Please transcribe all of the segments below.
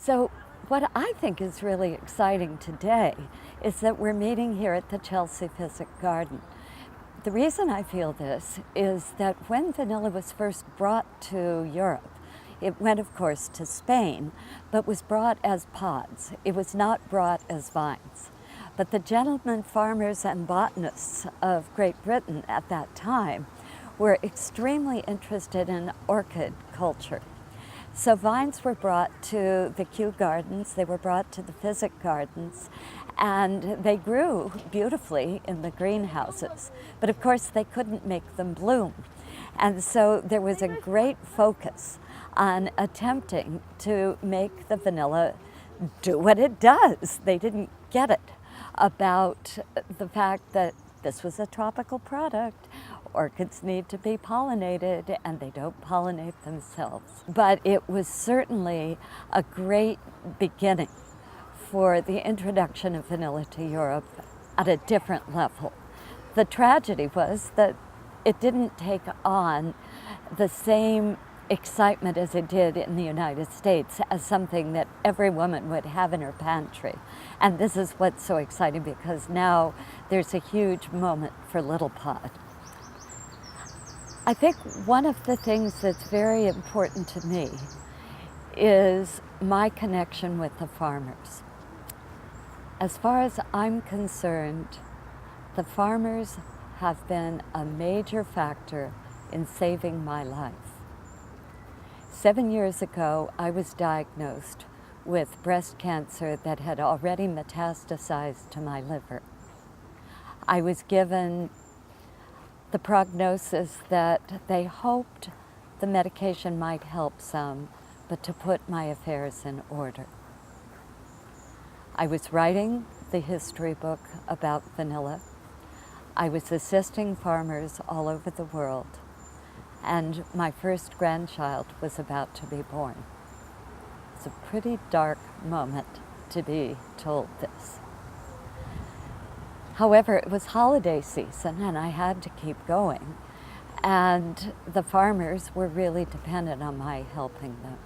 So what I think is really exciting today is that we're meeting here at the Chelsea Physic Garden. The reason I feel this is that when vanilla was first brought to Europe, it went, of course, to Spain, but was brought as pods. It was not brought as vines. But the gentlemen farmers and botanists of Great Britain at that time were extremely interested in orchid culture. So vines were brought to the Kew Gardens, they were brought to the Physic Gardens, and they grew beautifully in the greenhouses. But of course they couldn't make them bloom. And so there was a great focus on attempting to make the vanilla do what it does. They didn't get it about the fact that this was a tropical product. Orchids need to be pollinated, and they don't pollinate themselves. But it was certainly a great beginning for the introduction of vanilla to Europe at a different level. The tragedy was that it didn't take on the same excitement as it did in the United States as something that every woman would have in her pantry. And this is what's so exciting, because now there's a huge moment for LittlePod. I think one of the things that's very important to me is my connection with the farmers. As far as I'm concerned, the farmers have been a major factor in saving my life. 7 years ago, I was diagnosed with breast cancer that had already metastasized to my liver. I was given the prognosis that they hoped the medication might help some, but to put my affairs in order. I was writing the history book about vanilla. I was assisting farmers all over the world, and my first grandchild was about to be born. It's a pretty dark moment to be told this. However, it was holiday season and I had to keep going, and the farmers were really dependent on my helping them.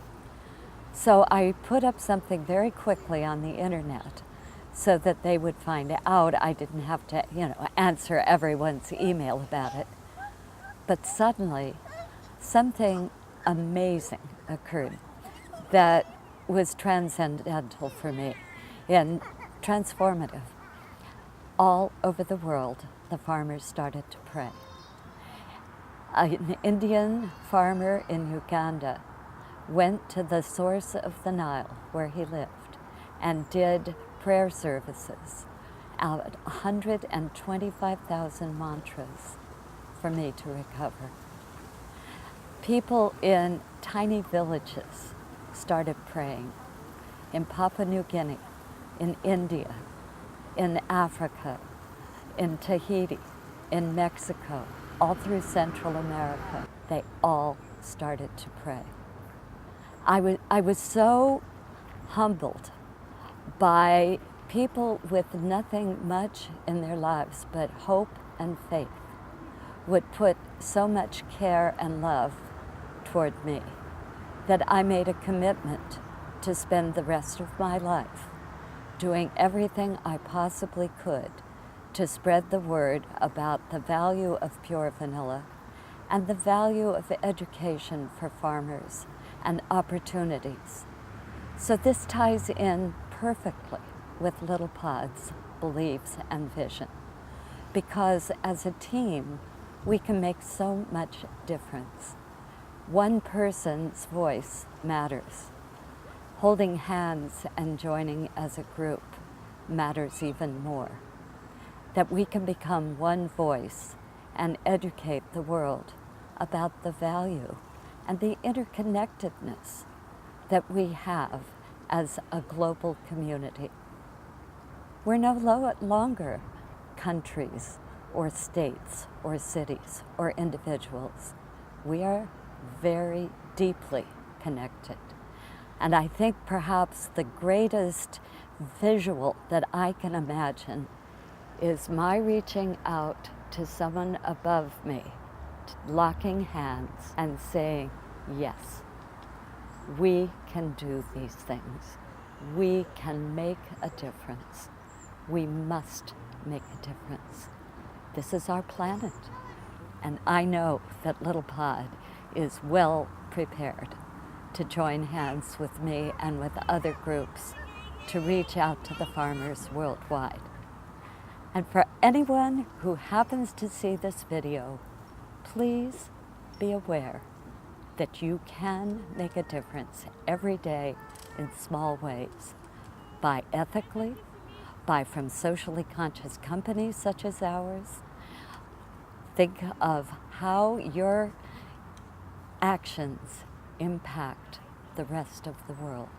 So I put up something very quickly on the internet so that they would find out. I didn't have to, answer everyone's email about it. But suddenly, something amazing occurred that was transcendental for me and transformative. All over the world, the farmers started to pray. An Indian farmer in Uganda went to the source of the Nile where he lived and did prayer services out 125,000 mantras for me to recover. People in tiny villages started praying in Papua New Guinea, in India, in Africa, in Tahiti, in Mexico, all through Central America. They all started to pray. I was so humbled by people with nothing much in their lives but hope and faith would put so much care and love toward me that I made a commitment to spend the rest of my life doing everything I possibly could to spread the word about the value of pure vanilla and the value of education for farmers and opportunities. So this ties in perfectly with LittlePod's beliefs and vision, because as a team, we can make so much difference. One person's voice matters. Holding hands and joining as a group matters even more. That we can become one voice and educate the world about the value and the interconnectedness that we have as a global community. We're no longer countries or states or cities or individuals. We are very deeply connected. And I think perhaps the greatest visual that I can imagine is my reaching out to someone above me, locking hands and saying, yes, we can do these things. we can make a difference. We must make a difference. This is our planet, and I know that LittlePod is well prepared to join hands with me and with other groups to reach out to the farmers worldwide. And for anyone who happens to see this video, please be aware that you can make a difference every day in small ways. Buy ethically, buy from socially conscious companies such as ours. Think of how your actions impact the rest of the world.